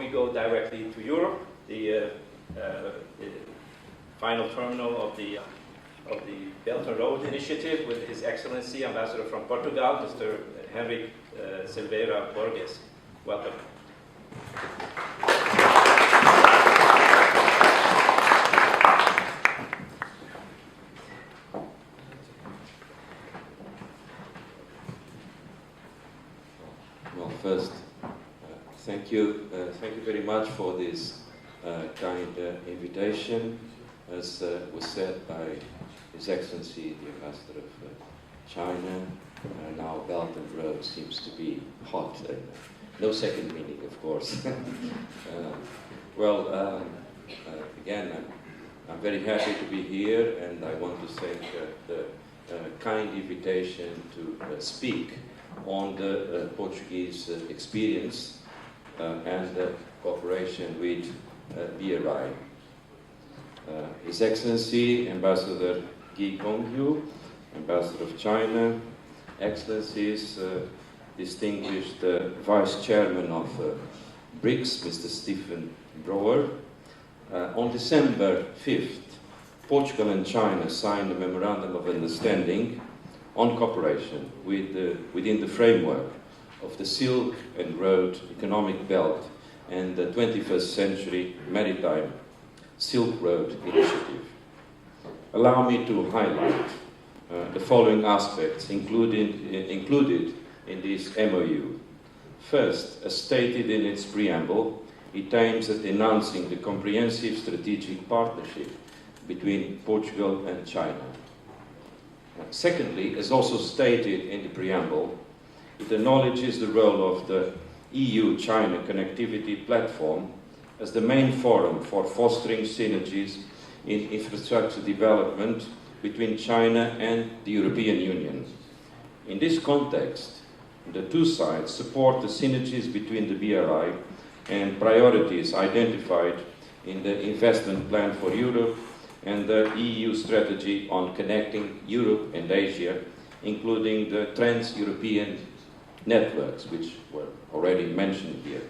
we go directly to Europe, the final terminal of the Belt and Road Initiative with His Excellency Ambassador from Portugal, Mr. Henrique Silveira Borges. Welcome. Well, first, thank you very much for this kind invitation. As was said by His Excellency, the Ambassador of China, now Belt and Road seems to be hot. No second meaning, of course. Again, I'm very happy to be here, and I want to thank the kind invitation to speak on the Portuguese experience and cooperation with BRI. His Excellency Ambassador Guy Gongyu, Ambassador of China, Excellencies, distinguished Vice Chairman of BRICS, Mr. Stephen Brouwer. On December 5th, Portugal and China signed a Memorandum of Understanding on cooperation within the framework of the Silk and Road Economic Belt and the 21st Century Maritime Silk Road Initiative. Allow me to highlight the following aspects included in this MOU. First, as stated in its preamble, it aims at enhancing the comprehensive strategic partnership between Portugal and China. Secondly, as also stated in the preamble, it acknowledges the role of the EU-China Connectivity Platform as the main forum for fostering synergies in infrastructure development between China and the European Union. In this context, the two sides support the synergies between the BRI and priorities identified in the Investment Plan for Europe and the EU strategy on connecting Europe and Asia, including the trans-European networks, which were already mentioned here.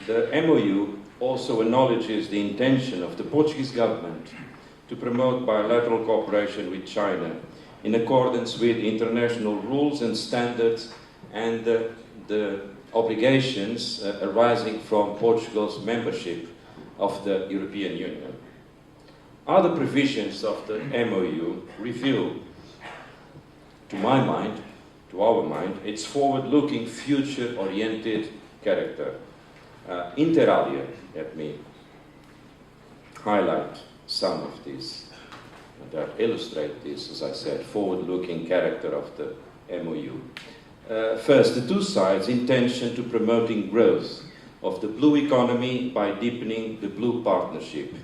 The MOU also acknowledges the intention of the Portuguese government to promote bilateral cooperation with China in accordance with international rules and standards and the obligations arising from Portugal's membership of the European Union. Other provisions of the MOU reveal, to my mind, to our mind, its forward-looking, future-oriented character. Inter alia, let me highlight some of these that illustrate this, as I said, forward-looking character of the MOU. First, the two sides' intention to promoting growth of the blue economy by deepening the blue partnership.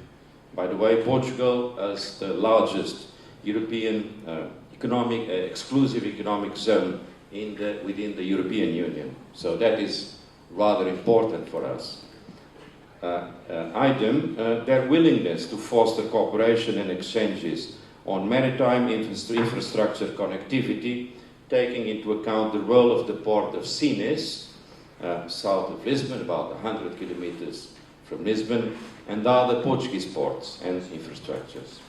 By the way, Portugal, as the largest European exclusive economic zone within the European Union. So that is rather important for us. Their willingness to foster cooperation and exchanges on maritime infrastructure connectivity, taking into account the role of the port of Sines, south of Lisbon, about 100 kilometers from Lisbon, and other Portuguese ports and infrastructures.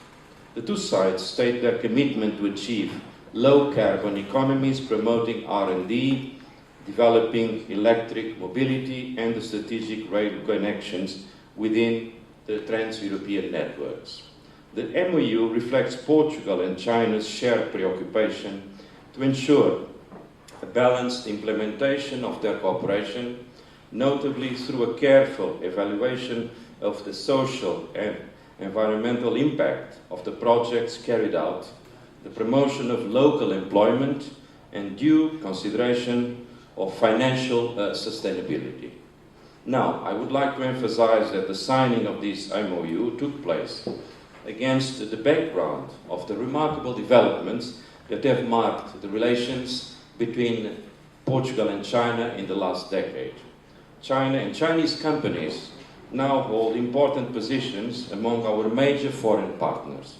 The two sides state their commitment to achieve low-carbon economies, promoting R&D, developing electric mobility, and the strategic rail connections within the trans-European networks. The MOU reflects Portugal and China's shared preoccupation to ensure a balanced implementation of their cooperation, notably through a careful evaluation of the social and environmental impact of the projects carried out, the promotion of local employment, and due consideration of financial sustainability. Now, I would like to emphasize that the signing of this MOU took place against the background of the remarkable developments that have marked the relations between Portugal and China in the last decade. China and Chinese companies now hold important positions among our major foreign partners,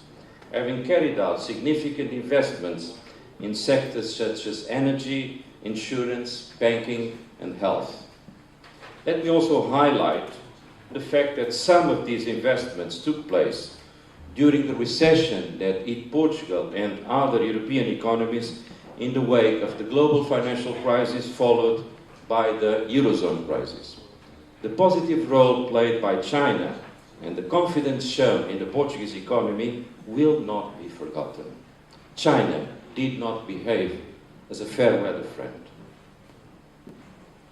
having carried out significant investments in sectors such as energy, insurance, banking, and health. Let me also highlight the fact that some of these investments took place during the recession that hit Portugal and other European economies in the wake of the global financial crisis followed by the Eurozone crisis. The positive role played by China and the confidence shown in the Portuguese economy will not be forgotten. China did not behave as a fair-weather friend.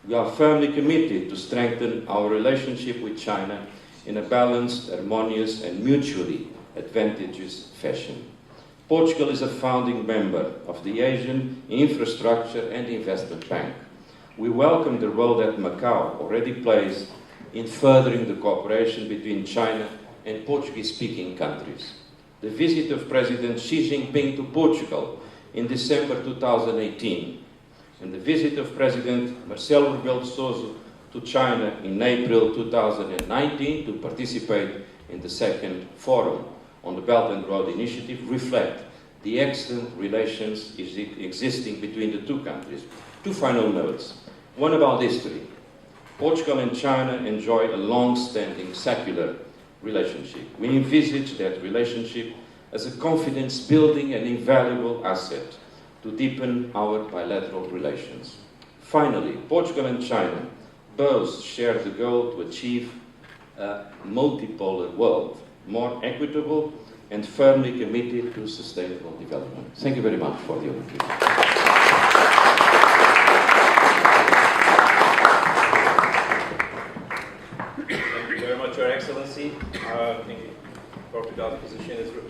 We are firmly committed to strengthen our relationship with China in a balanced, harmonious and mutually advantageous fashion. Portugal is a founding member of the Asian Infrastructure and Investment Bank. We welcome the role that Macau already plays in furthering the cooperation between China and Portuguese-speaking countries. The visit of President Xi Jinping to Portugal in December 2018 and the visit of President Marcelo Rebelo de Sousa to China in April 2019 to participate in the second forum on the Belt and Road Initiative reflect the excellent relations existing between the two countries. Two final notes. One about history. Portugal and China enjoy a long-standing secular relationship. We envisage that relationship as a confidence-building and invaluable asset to deepen our bilateral relations. Finally, Portugal and China both share the goal to achieve a multipolar world, more equitable and firmly committed to sustainable development. Thank you very much for the opportunity. Thank you very much, Your Excellency. I think Portugal's position is represented.